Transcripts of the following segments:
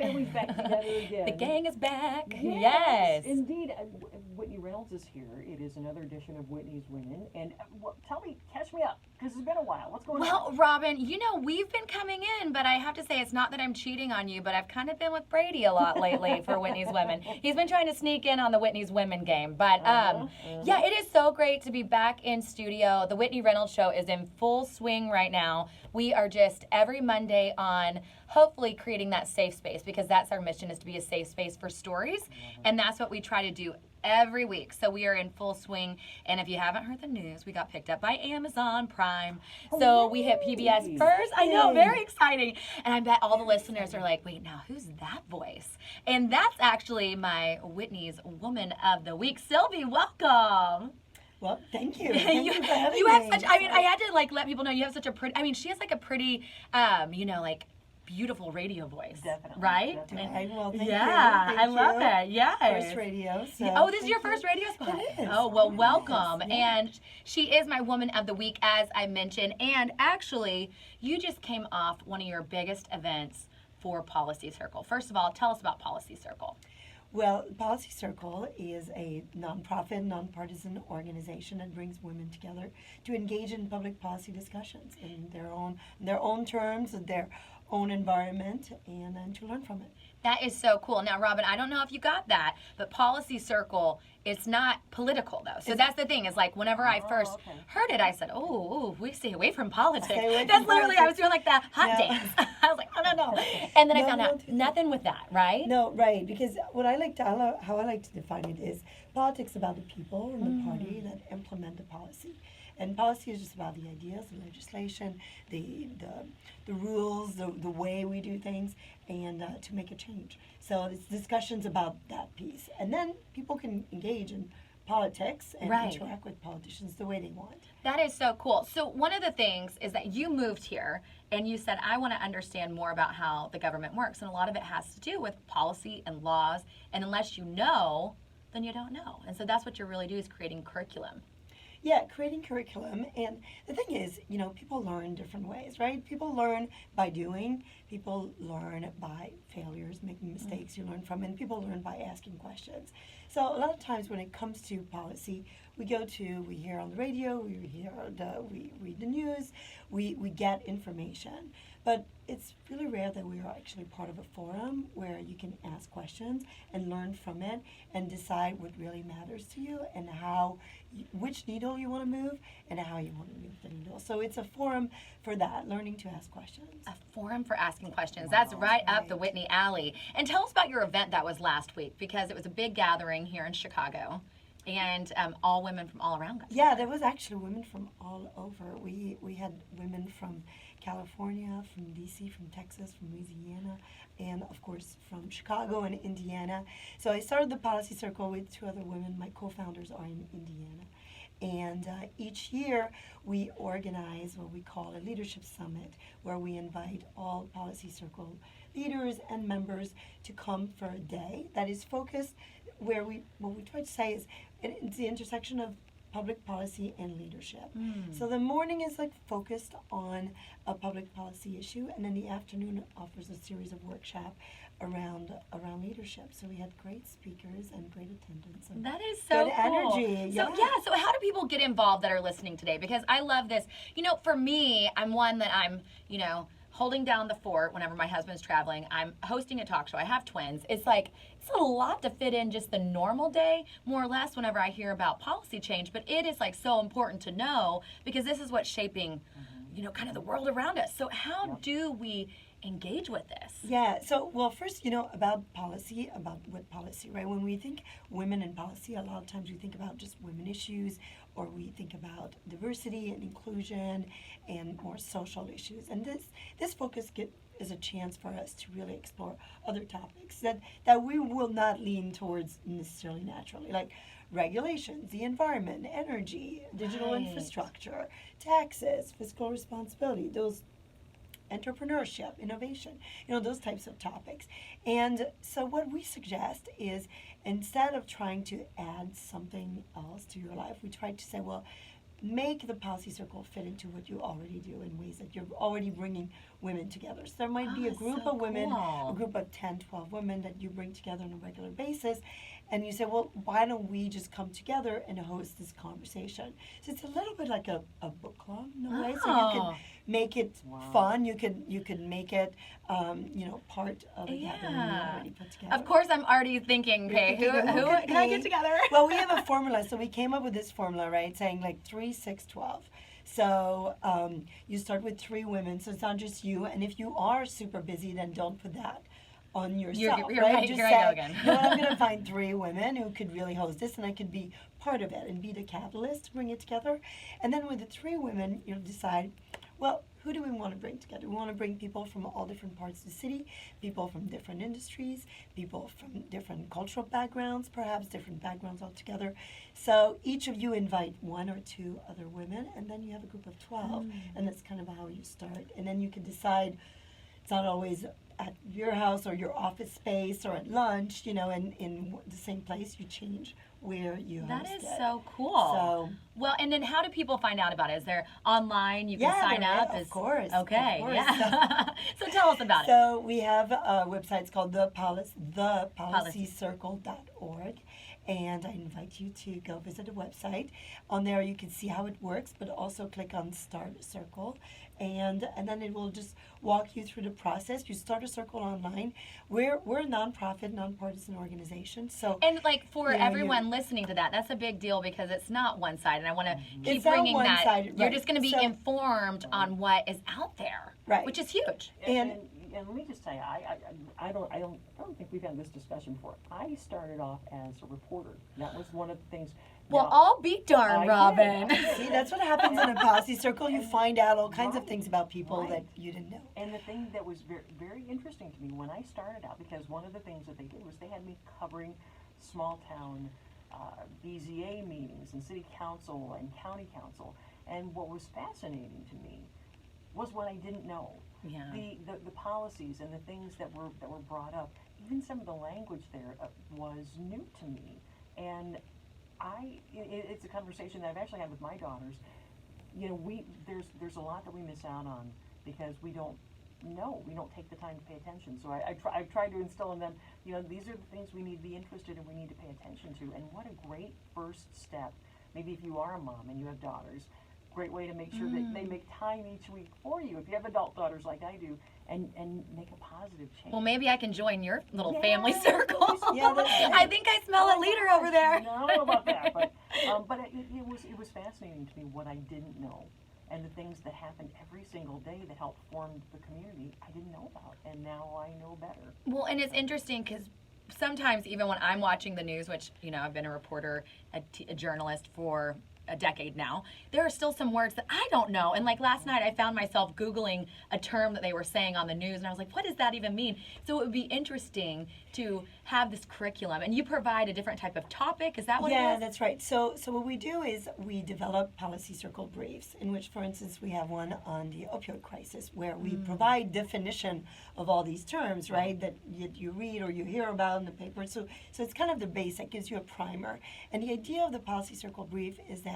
family's back together again. The gang is back. Yes. Indeed. Whitney Reynolds is here. It is another edition of Whitney's Women. And tell me, catch me up, because it's been a while. What's going on? Well, Robin, we've been coming in, but I have to say it's not that I'm cheating on you, but I've kind of been with Brady a lot lately for Whitney's Women. He's been trying to sneak in on the Whitney's Women game. But yeah, it is so great to be back in studio. The Whitney Reynolds Show is in full swing right now. We are just every Monday on hopefully creating that safe space, because that's our mission, is to be a safe space for stories. And that's what we try to do every week. So we are in full swing. And if you haven't heard the news, we got picked up by Amazon Prime. So we hit PBS first. I know, very exciting. And I bet all the listeners are like, wait, now who's that voice? And that's actually my Whitney's Woman of the Week. Sylvie, welcome. Well, thank you. Thank you for having me. Have such, I had to let people know you have such a pretty, she has like a pretty, beautiful radio voice. Definitely. Right? Definitely. Well, thank you. Yeah, Thank I love you. it. Yes. First radio. So Oh, this is your first radio spot? It is. Oh, well, welcome. Yes. And she is my Woman of the Week, as I mentioned. And actually, you just came off one of your biggest events for Policy Circle. First of all, tell us about Policy Circle. Well, Policy Circle is a nonprofit, nonpartisan organization that brings women together to engage in public policy discussions in their own terms, in their own environment, and then to learn from it. That is so cool. Now, Robin, I don't know if you got that, but Policy Circle, it's not political, though. So that's the thing, is like whenever I first heard it, I said, oh, we stay away from politics. That's literally, I was doing like the hot dance. I was like, no. And then I found out nothing with that, right? No, right, because how I like to define it is politics about the people and the party that implement the policy. And policy is just about the ideas, the legislation, the rules, the way we do things, and to make a change. So it's discussions about that piece. And then people can engage in politics and interact with politicians the way they want. That is so cool. So one of the things is that you moved here and you said, I want to understand more about how the government works. And a lot of it has to do with policy and laws. And unless you know, then you don't know. And so that's what you really do, is creating curriculum. Yeah, creating curriculum. And the thing is, people learn different ways, right? People learn by doing. People learn by failures, making mistakes. You learn from it. And people learn by asking questions. So a lot of times when it comes to policy, we hear on the radio, we read the news, we get information. But it's really rare that we are actually part of a forum where you can ask questions and learn from it and decide what really matters to you and which needle you want to move and how you want to move the needle. So it's a forum for that, learning to ask questions. A forum for asking questions. That's right up the Whitney alley. And tell us about your event that was last week, because it was a big gathering here in Chicago. And all women from all around. Yeah, there was actually women from all over. We had women from California, from DC, from Texas, from Louisiana, and of course from Chicago and Indiana. So I started the Policy Circle with two other women. My co-founders are in Indiana. And each year we organize what we call a leadership summit, where we invite all Policy Circle leaders and members to come for a day that is focused, where what we try to say is it's the intersection of public policy and leadership. So the morning is focused on a public policy issue, and then the afternoon offers a series of workshops around leadership. So we had great speakers and great attendance. And that is so good cool. energy. So how do people get involved that are listening today? Because I love this. For me, I'm one that I'm, holding down the fort whenever my husband's traveling. I'm hosting a talk show. I have twins. It's a lot to fit in just the normal day, more or less, whenever I hear about policy change. But it is so important to know, because this is what's shaping, kind of the world around us. So how do we engage with this? Yeah, so, first, about policy, about what policy, right? When we think women in policy, a lot of times we think about just women issues, or we think about diversity and inclusion and more social issues. And this focus is a chance for us to really explore other topics that we will not lean towards necessarily naturally, like regulations, the environment, energy, digital infrastructure, taxes, fiscal responsibility, those entrepreneurship, innovation, those types of topics. And so what we suggest is, instead of trying to add something else to your life, we try to say, well, make the policy circle fit into what you already do in ways that you're already bringing women together. So there might be a group so of women, cool. a group of 10, 12 women that you bring together on a regular basis, and you say, well, why don't we just come together and host this conversation? So it's a little bit like a book club in a way. So you can Oh. make it fun. You can make it, part of a gathering you Yeah. already put together. Of course, I'm already thinking, okay, who thinking, who could can I be? get together? Well, we have a formula, so we came up with this formula, right, saying like 3, 6, 12. So you start with 3 women, so it's not just you. And if you are super busy, then don't put that on yourself. You're right. Just Here I say, go again. you know what, I'm going to find 3 women who could really host this, and I could be part of it and be the catalyst to bring it together. And then with the 3 women, you'll decide, well, who do we want to bring together? We want to bring people from all different parts of the city, people from different industries, people from different cultural backgrounds, perhaps different backgrounds altogether. So each of you invite 1 or 2 other women, and then you have a group of 12, and that's kind of how you start. And then you can decide, it's not always at your house or your office space or at lunch, in the same place. You change where you That host is it. so cool. So, Well, and then how do people find out about it? Is there online you can yeah, sign there up? is, of course. Of Okay, course. yeah. So tell us about it. So we have a website. It's called thepolicycircle.org, and I invite you to go visit the website. On there, you can see how it works, but also click on Start a Circle, and then it will just walk you through the process. You start a circle online. We're a nonprofit, nonpartisan organization, so. And like for You know, everyone listening to that, that's a big deal because it's not one-sided. And I want to keep It's not bringing that. one-sided, You're right. just going to be So- informed on what is out there, Right. which is huge. And- And let me just tell you, I don't think we've had this discussion before. I started off as a reporter. That was one of the things. Well, now, I'll be darned, I Robin. did. See, that's what happens in a policy circle. You find out all kinds of Right. things about people Right. that you didn't know. And the thing that was very, very interesting to me when I started out, because one of the things that they did was they had me covering small town BZA meetings and city council and county council. And what was fascinating to me was what I didn't know. Yeah. The policies and the things that were brought up, even some of the language there was new to me. And it's a conversation that I've actually had with my daughters. There's a lot that we miss out on because we don't know, we don't take the time to pay attention. So I've tried to instill in them, these are the things we need to be interested in, we need to pay attention to. And what a great first step, maybe if you are a mom and you have daughters, great way to make sure that they make time each week for you, if you have adult daughters like I do, and make a positive change. Well, maybe I can join your little Yeah, family circle. Yeah, that's right. I think I smell a leader over there. I don't know about that, but it was fascinating to me what I didn't know, and the things that happened every single day that helped form the community I didn't know about, and now I know better. Well, and it's interesting because sometimes even when I'm watching the news, which, I've been a reporter, a journalist for a decade now, there are still some words that I don't know. And like last night, I found myself Googling a term that they were saying on the news, and I was like, what does that even mean? So it would be interesting to have this curriculum. And you provide a different type of topic. Is that what it Yeah, is? that's right. So what we do is we develop policy circle briefs, in which, for instance, we have one on the opioid crisis, where we provide definition of all these terms, right, that you read or you hear about in the paper. So it's kind of the base that gives you a primer. And the idea of the policy circle brief is that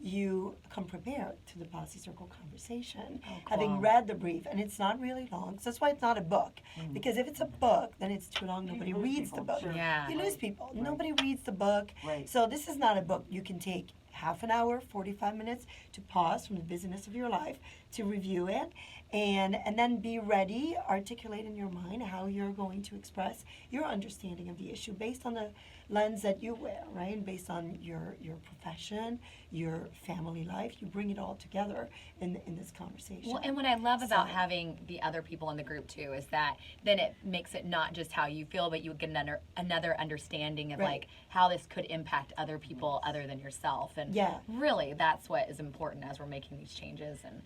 you come prepared to the policy circle conversation, having read the brief, and it's not really long. So that's why it's not a book, because if it's a book, then it's too long. Nobody lose reads the people, book. sure. Yeah. You lose people. Nobody reads the book. Right. So this is not a book. You can take half an hour, 45 minutes to pause from the busyness of your life to review it, and then be ready, articulate in your mind how you're going to express your understanding of the issue based on the lens that you wear, right? And based on your profession, your family life. You bring it all together in this conversation. Well, and what I love about So- having the other people in the group too is that then it makes it not just how you feel, but you get another understanding of Right. like how this could impact other people other than yourself. And Yeah. really, that's what is important as we're making these changes and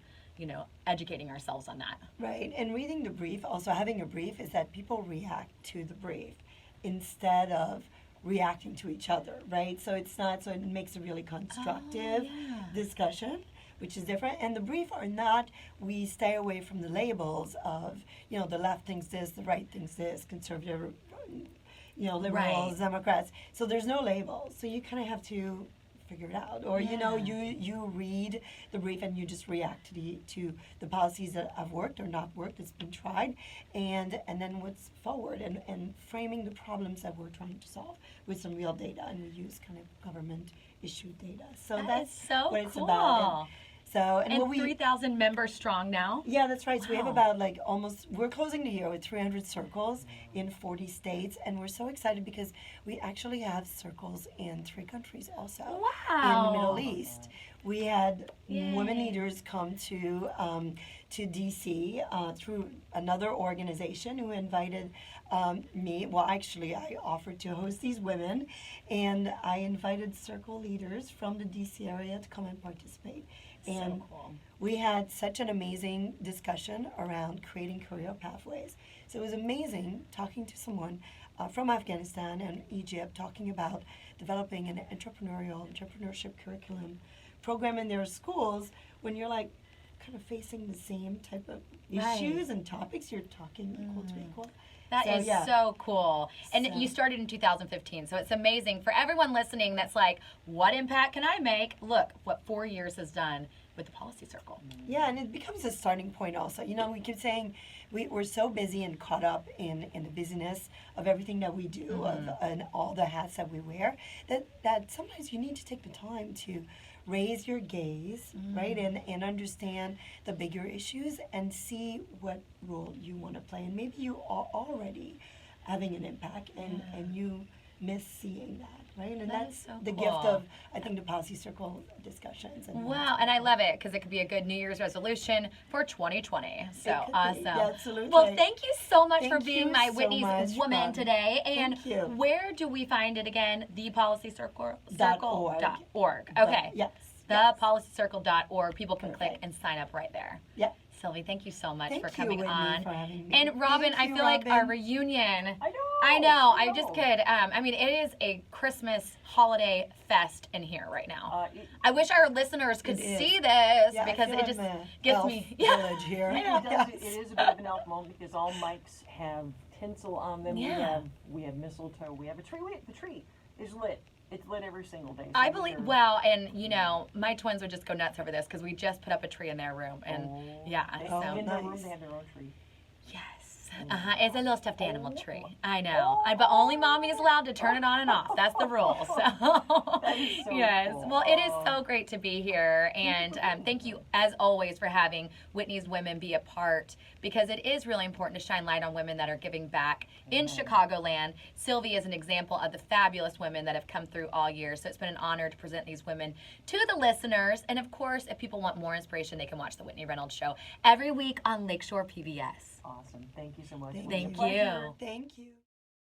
educating ourselves on that. Right, and reading the brief, also having a brief, is that people react to the brief instead of reacting to each other, right? So it's not, so it makes a really constructive yeah. discussion, which is different. And the brief are not, we stay away from the labels of, the left thinks this, the right thinks this, conservative, liberals, Right. Democrats. So there's no labels. So you kind of have to figure it out, or you know, you read the brief and you just react to the policies that have worked or not worked, that's been tried, and then what's forward, and framing the problems that we're trying to solve with some real data, and we use kind of government issued data. So that's so what it's cool. about. And what we 3,000 members strong now? Yeah, that's right. So we have Wow. about like almost, we're closing the year with 300 circles in 40 states. And we're so excited because we actually have circles in 3 countries also. Wow. In the Middle East. We had women Yay. leaders come to DC through another organization who invited me. Well, actually, I offered to host these women, and I invited circle leaders from the DC area to come and participate. And so cool. we had such an amazing discussion around creating career pathways. So it was amazing talking to someone from Afghanistan and Egypt, talking about developing an entrepreneurship curriculum program in their schools, when you're like kind of facing the same type of issues and topics, you're talking equal to equal. That is so cool. And you started in 2015, so it's amazing. For everyone listening that's like, what impact can I make? Look what 4 years has done with the Policy Circle. Yeah, and it becomes a starting point also. You know, we keep saying we're so busy and caught up in the busyness of everything that we do, and all the hats that we wear, that sometimes you need to take the time to raise your gaze, right, and understand the bigger issues and see what role you want to play. And maybe you are already having an impact, and you miss seeing that, right? And That that's is so the cool. gift of, I think, the Policy Circle discussions. And Wow, and I love it because it could be a good New Year's resolution for 2020. So could be. awesome. Yeah, absolutely. Well, thank you so much for Thank being you my so Whitney's much, woman Rob. today. And Thank you. where do we find it again? ThePolicyCircle.org. .org. Okay. Yes. ThePolicyCircle.org. People can click Perfect. and sign up right there. Yep. Sylvie, thank you so much Thank for you, coming Whitney, on. for having me. And Robin, Thank I you, feel like our Robin. reunion. I know. I just could. I mean, it is a Christmas holiday fest in here right now. I wish our listeners could It is. see this Yeah, I because feel it I'm just a gives elf me village here. It is a bit of an elf moment because all mics have tinsel on them. Yeah. We have mistletoe. We have a tree. The tree is lit. It's lit every single day. So I I'm believe, sure- well, and you know, my twins would just go nuts over this because we just put up a tree in their room, and yeah, They, so in their room nice. they have their own tree. yes, it's a little stuffed animal tree. I know, but only mommy is allowed to turn it on and off. That's the rule. So That is so yes, cool. well, it is so great to be here, and thank you as always for having Whitney's Women be a part, because it is really important to shine light on women that are giving back in Chicagoland. Sylvie is an example of the fabulous women that have come through all year, so it's been an honor to present these women to the listeners. And of course, if people want more inspiration, they can watch the Whitney Reynolds Show every week on Lakeshore PBS. Awesome. Thank you so much. Thank It was a you. pleasure. Thank you.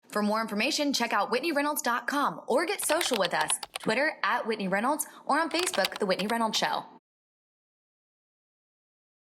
For more information, check out WhitneyReynolds.com or get social with us, Twitter @Whitney Reynolds or on Facebook, The Whitney Reynolds Show.